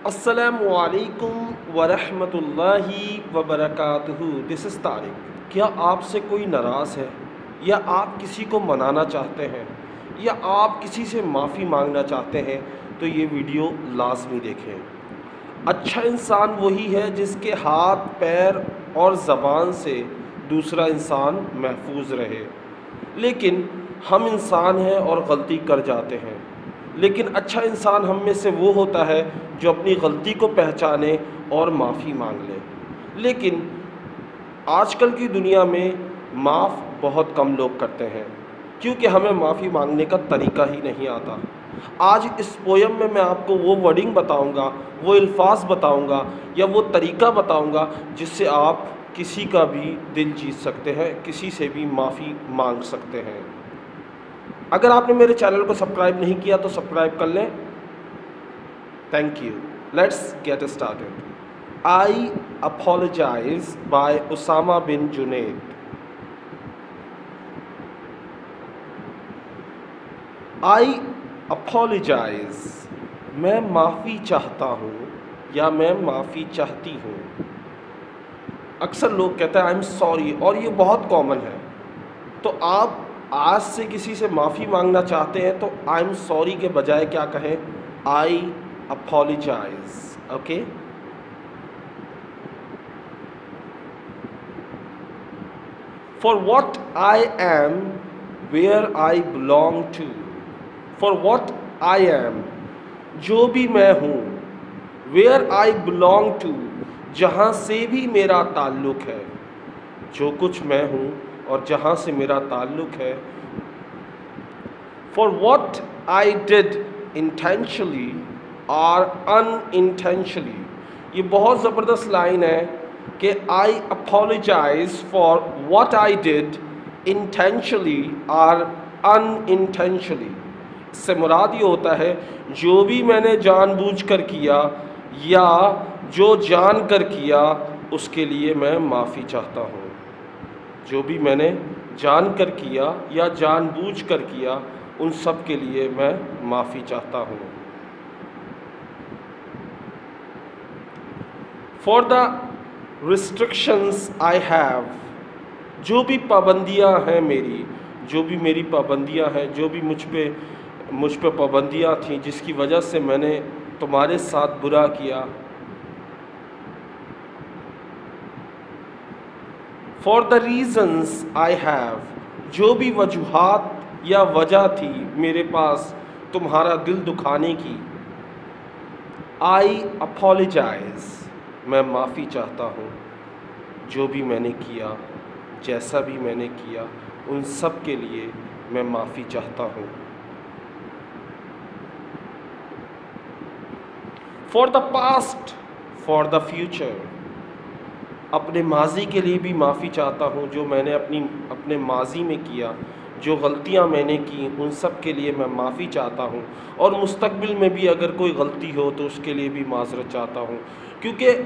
السلام علیکم ورحمۃ اللہ وبرکاتہ۔ دس از طارق۔ کیا آپ سے کوئی ناراض ہے یا آپ کسی کو منانا چاہتے ہیں یا آپ کسی سے معافی مانگنا چاہتے ہیں تو یہ ویڈیو لازمی دیکھیں۔ اچھا انسان وہی ہے جس کے ہاتھ، پیر اور زبان سے دوسرا انسان محفوظ رہے، لیکن ہم انسان ہیں اور غلطی کر جاتے ہیں۔ لیکن اچھا انسان ہم میں سے وہ ہوتا ہے جو اپنی غلطی کو پہچانے اور معافی مانگ لے۔ لیکن آج کل کی دنیا میں معاف بہت کم لوگ کرتے ہیں، کیونکہ ہمیں معافی مانگنے کا طریقہ ہی نہیں آتا۔ آج اس پویم میں آپ کو وہ ورڈنگ بتاؤں گا، وہ الفاظ بتاؤں گا یا وہ طریقہ بتاؤں گا جس سے آپ کسی کا بھی دل جیت سکتے ہیں، کسی سے بھی معافی مانگ سکتے ہیں۔ اگر آپ نے میرے چینل کو سبسکرائب نہیں کیا تو سبسکرائب کر لیں۔ Thank you. Let's get started. I apologise by Osama bin Junaid. I apologise, میں معافی چاہتا ہوں یا میں معافی چاہتی ہوں۔ اکثر لوگ کہتے ہیں آئی ایم سوری، اور یہ بہت کامن ہے۔ تو آپ آج سے کسی سے معافی مانگنا چاہتے ہیں تو آئی ایم سوری کے بجائے کیا کہیں؟ I apologize. Okay? For what I am where I belong to. For what I am، جو بھی میں ہوں، where I belong to، جہاں سے بھی میرا تعلق ہے، جو کچھ میں ہوں اور جہاں سے میرا تعلق ہے۔ For what I did intentionally or unintentionally، یہ بہت زبردست لائن ہے کہ I apologize for what I did intentionally or unintentionally۔ اس سے مراد یہ ہوتا ہے جو بھی میں نے جان بوجھ کر کیا یا جو جان کر کیا اس کے لیے میں معافی چاہتا ہوں۔ جو بھی میں نے جان کر کیا یا جان بوجھ کر کیا ان سب کے لیے میں معافی چاہتا ہوں۔ For the restrictions I have، جو بھی پابندیاں ہیں میری، جو بھی میری پابندیاں ہیں، جو بھی مجھ پہ پابندیاں تھیں جس کی وجہ سے میں نے تمہارے ساتھ برا کیا۔ For the reasons I have، جو بھی وجوہات یا وجہ تھی میرے پاس تمہارا دل دکھانے کی۔ I apologize، میں معافی چاہتا ہوں۔ جو بھی میں نے کیا، جیسا بھی میں نے کیا، ان سب کے لیے میں معافی چاہتا ہوں۔ For the past، for the future، اپنے ماضی کے لیے بھی معافی چاہتا ہوں۔ جو میں نے اپنے ماضی میں کیا، جو غلطیاں میں نے کی، ان سب کے لیے میں معافی چاہتا ہوں۔ اور مستقبل میں بھی اگر کوئی غلطی ہو تو اس کے لیے بھی معذرت چاہتا ہوں، کیونکہ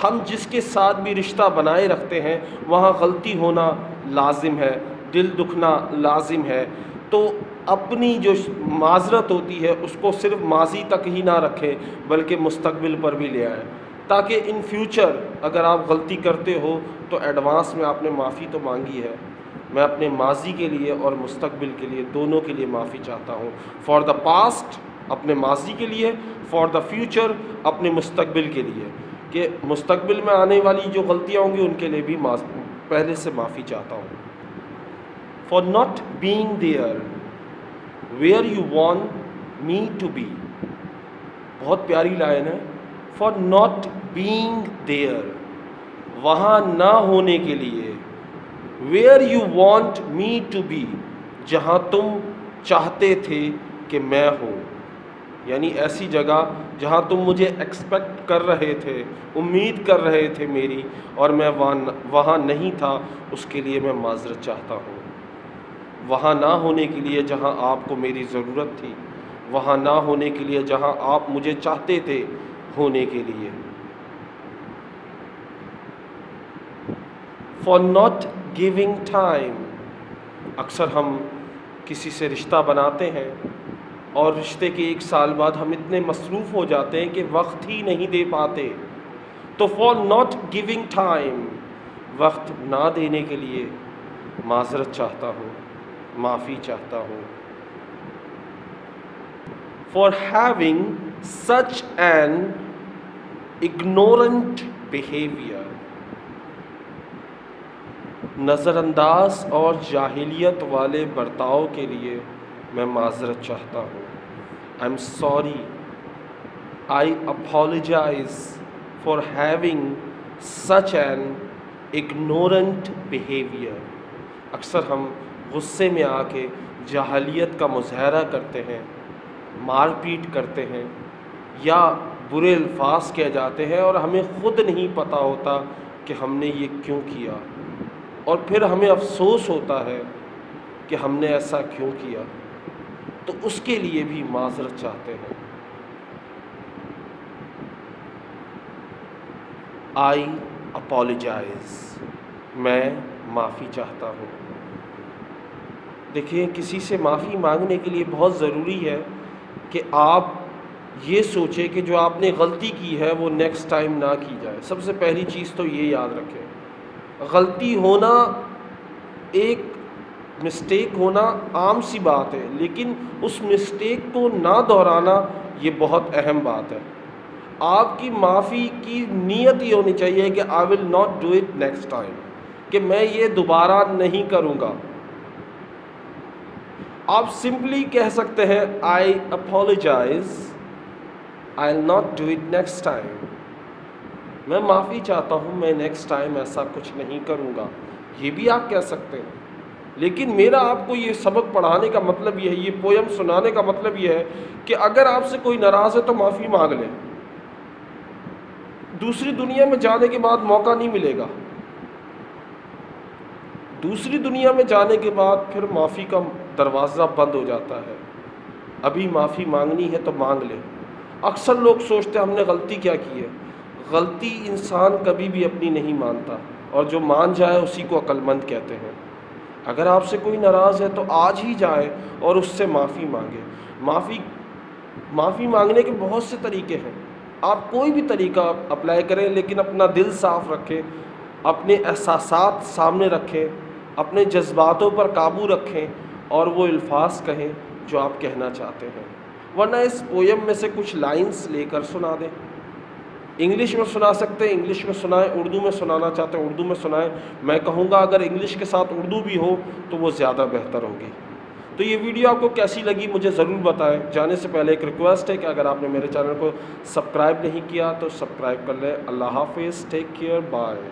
ہم جس کے ساتھ بھی رشتہ بنائے رکھتے ہیں وہاں غلطی ہونا لازم ہے، دل دکھنا لازم ہے۔ تو اپنی جو معذرت ہوتی ہے اس کو صرف ماضی تک ہی نہ رکھیں بلکہ مستقبل پر بھی لے آئیں، تاکہ ان فیوچر اگر آپ غلطی کرتے ہو تو ایڈوانس میں آپ نے معافی تو مانگی ہے۔ میں اپنے ماضی کے لیے اور مستقبل کے لیے، دونوں کے لیے معافی چاہتا ہوں۔ فار دا پاسٹ، اپنے ماضی کے لیے، فار دا فیوچر، اپنے مستقبل کے لیے، کہ مستقبل میں آنے والی جو غلطیاں ہوں گی ان کے لیے بھی پہلے سے معافی چاہتا ہوں۔ For not being there where you want me to be, بہت پیاری لائن ہے۔ فار ناٹ بینگ دیئر، وہاں نہ ہونے کے لیے، where you want me to be, جہاں تم چاہتے تھے کہ میں ہوں، یعنی ایسی جگہ جہاں تم مجھے ایکسپیکٹ کر رہے تھے، امید کر رہے تھے میری، اور میں وہاں نہیں تھا، اس کے لیے میں معذرت چاہتا ہوں۔ وہاں نہ ہونے کے لیے جہاں آپ کو میری ضرورت تھی، وہاں نہ ہونے کے لیے جہاں آپ مجھے چاہتے تھے ہونے کے لیے۔ For not giving time، اکثر ہم کسی سے رشتہ بناتے ہیں اور رشتے کے 1 سال بعد ہم اتنے مصروف ہو جاتے ہیں کہ وقت ہی نہیں دے پاتے. تو فار ناٹ گیونگ ٹائم، وقت نہ دینے کے لیے معذرت چاہتا ہوں، معافی چاہتا ہوں. For having such an ignorant behavior، نظر انداز اور جاہلیت والے برتاؤ کے لیے میں معذرت چاہتا ہوں. I am sorry, I apologize for having such an ignorant behavior. اکثر ہم غصے میں آ کے جاہلیت کا مظاہرہ کرتے ہیں، مار پیٹ کرتے ہیں یا برے الفاظ کہے جاتے ہیں اور ہمیں خود نہیں پتہ ہوتا کہ ہم نے یہ کیوں کیا، اور پھر ہمیں افسوس ہوتا ہے کہ ہم نے ایسا کیوں کیا. تو اس کے لیے بھی معذرت چاہتے ہیں. آئی اپالوجائز، میں معافی چاہتا ہوں. دیکھیں، کسی سے معافی مانگنے کے لیے بہت ضروری ہے کہ آپ یہ سوچیں کہ جو آپ نے غلطی کی ہے وہ نیکسٹ ٹائم نہ کی جائے. سب سے پہلی چیز تو یہ یاد رکھیں، غلطی ہونا، ایک مسٹیک ہونا عام سی بات ہے، لیکن اس مسٹیک کو نہ دہرانا یہ بہت اہم بات ہے. آپ کی معافی کی نیت یہ ہونی چاہیے کہ I will not do it next time, کہ میں یہ دوبارہ نہیں کروں گا. آپ سمپلی کہہ سکتے ہیں I apologize, I will not do it next time. میں معافی چاہتا ہوں، میں نیکسٹ ٹائم ایسا کچھ نہیں کروں گا. یہ بھی آپ کہہ سکتے ہیں. لیکن میرا آپ کو یہ سبق پڑھانے کا مطلب یہ ہے، یہ پویم سنانے کا مطلب یہ ہے کہ اگر آپ سے کوئی ناراض ہے تو معافی مانگ لیں. دوسری دنیا میں جانے کے بعد موقع نہیں ملے گا. دوسری دنیا میں جانے کے بعد پھر معافی کا دروازہ بند ہو جاتا ہے. ابھی معافی مانگنی ہے تو مانگ لیں. اکثر لوگ سوچتے ہیں ہم نے غلطی کیا کی ہے. غلطی انسان کبھی بھی اپنی نہیں مانتا، اور جو مان جائے اسی کو عقل مند کہتے ہیں. اگر آپ سے کوئی ناراض ہے تو آج ہی جائیں اور اس سے معافی مانگیں. معافی مانگنے کے بہت سے طریقے ہیں. آپ کوئی بھی طریقہ اپلائی کریں، لیکن اپنا دل صاف رکھیں، اپنے احساسات سامنے رکھیں، اپنے جذباتوں پر قابو رکھیں اور وہ الفاظ کہیں جو آپ کہنا چاہتے ہیں. ورنہ اس پویم میں سے کچھ لائنز لے کر سنا دیں. انگلش میں سنا سکتے ہیں، انگلش میں سنائیں. اردو میں سنانا چاہتے ہیں اردو میں سنائیں. میں کہوں گا اگر انگلش کے ساتھ اردو بھی ہو تو وہ زیادہ بہتر ہوگی. تو یہ ویڈیو آپ کو کیسی لگی مجھے ضرور بتائیں. جانے سے پہلے ایک ریکویسٹ ہے کہ اگر آپ نے میرے چینل کو سبسکرائب نہیں کیا تو سبسکرائب کر لیں. اللہ حافظ، ٹیک کیئر، بائے.